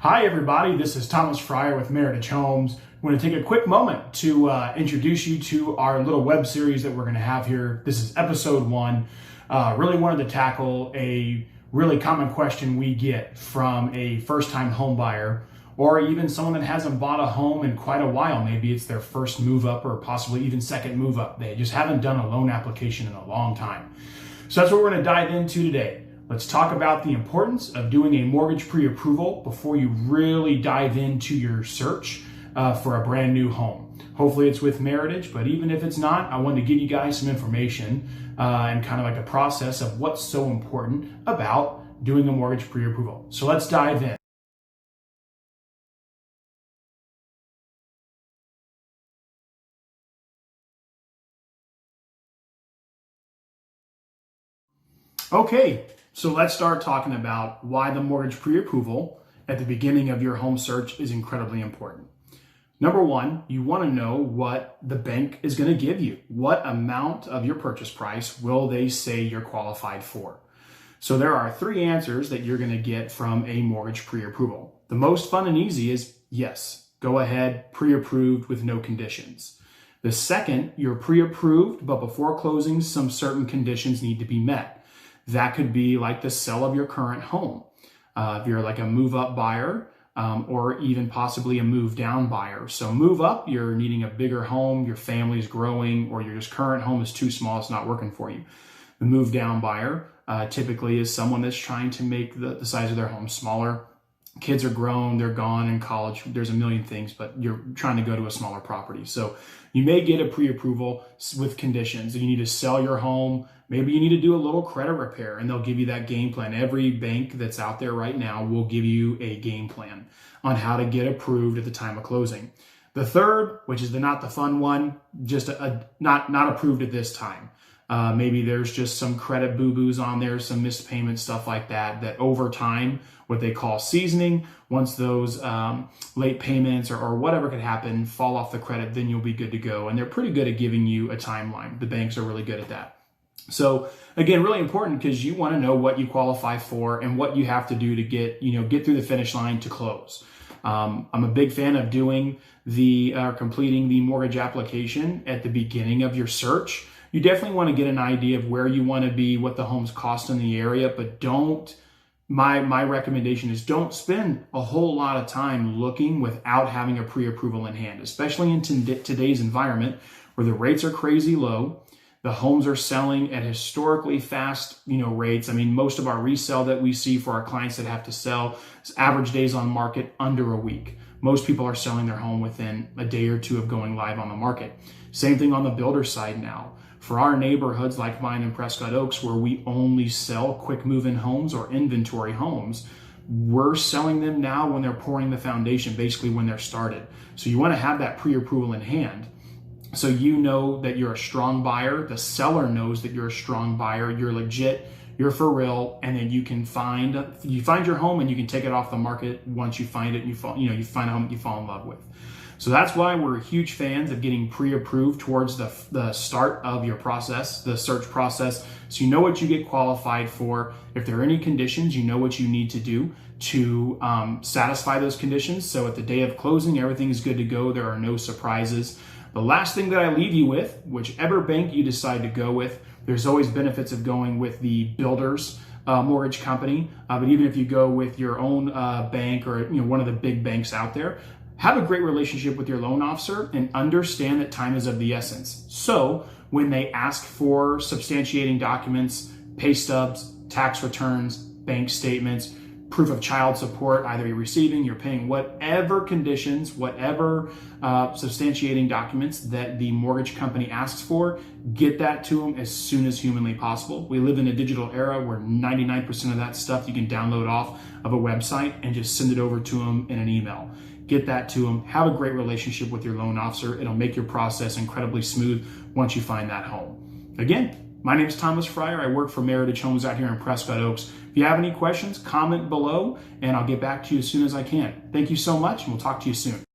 Hi everybody, this is Thomas Fryer with Meritage Homes. I want to take a quick moment to introduce you to our little web series that we're going to have here. This is episode 1. Really wanted to tackle a really common question we get from a first-time home buyer or even someone that hasn't bought a home in quite a while. Maybe it's their first move up or possibly even second move up. They just haven't done a loan application in a long time. So that's what we're going to dive into today. Let's talk about the importance of doing a mortgage pre-approval before you really dive into your search for a brand new home. Hopefully it's with Meritage, but even if it's not, I wanted to give you guys some information and kind of like a process of what's so important about doing a mortgage pre-approval. So let's dive in. Okay, so let's start talking about why the mortgage pre-approval at the beginning of your home search is incredibly important. Number one, you want to know what the bank is going to give you. What amount of your purchase price will they say you're qualified for? So there are 3 answers that you're going to get from a mortgage pre-approval. The most fun and easy is yes, go ahead, pre-approved with no conditions. The second, you're pre-approved, but before closing, some certain conditions need to be met. That could be like the sale of your current home. If you're like a move-up buyer or even possibly a move-down buyer. So move up, you're needing a bigger home, your family's growing, or your just current home is too small, it's not working for you. The move-down buyer typically is someone that's trying to make the size of their home smaller. Kids are grown, they're gone in college, there's a million things, but you're trying to go to a smaller property. So you may get a pre-approval with conditions. You need to sell your home. Maybe you need to do a little credit repair and they'll give you that game plan. Every bank that's out there right now will give you a game plan on how to get approved at the time of closing. The third, which is not the fun one, just not approved at this time. Maybe there's just some credit boo-boos on there, some missed payments, stuff like that, that over time, what they call seasoning, once those late payments or whatever could happen, fall off the credit, then you'll be good to go. And they're pretty good at giving you a timeline. The banks are really good at that. So again, really important because you want to know what you qualify for and what you have to do to get through the finish line to close. I'm a big fan of doing completing the mortgage application at the beginning of your search. You definitely want to get an idea of where you want to be, what the homes cost in the area, but my recommendation is don't spend a whole lot of time looking without having a pre-approval in hand, especially in today's environment where the rates are crazy low. The homes are selling at historically fast, rates. I mean, most of our resale that we see for our clients that have to sell is average days on market under a week. Most people are selling their home within a day or two of going live on the market. Same thing on the builder side now. For our neighborhoods like mine in Prescott Oaks, where we only sell quick move-in homes or inventory homes, we're selling them now when they're pouring the foundation, basically when they're started. So you want to have that pre-approval in hand. So you know that you're a strong buyer. The seller knows that you're a strong buyer. You're legit. You're for real. And then you find your home and you can take it off the market once you find it and you find a home that you fall in love with. So that's why we're huge fans of getting pre-approved towards the start of your process, the search process. So you know what you get qualified for. If there are any conditions, you know what you need to do to satisfy those conditions. So at the day of closing, everything is good to go. There are no surprises. The last thing that I leave you with, whichever bank you decide to go with, there's always benefits of going with the builder's mortgage company. But even if you go with your own bank or one of the big banks out there, have a great relationship with your loan officer and understand that time is of the essence. So when they ask for substantiating documents, pay stubs, tax returns, bank statements, proof of child support, either you're receiving, you're paying, whatever conditions, whatever substantiating documents that the mortgage company asks for, get that to them as soon as humanly possible. We live in a digital era where 99% of that stuff you can download off of a website and just send it over to them in an email. Get that to them. Have a great relationship with your loan officer. It'll make your process incredibly smooth once you find that home. Again, my name is Thomas Fryer. I work for Meritage Homes out here in Prescott Oaks. If you have any questions, comment below and I'll get back to you as soon as I can. Thank you so much and we'll talk to you soon.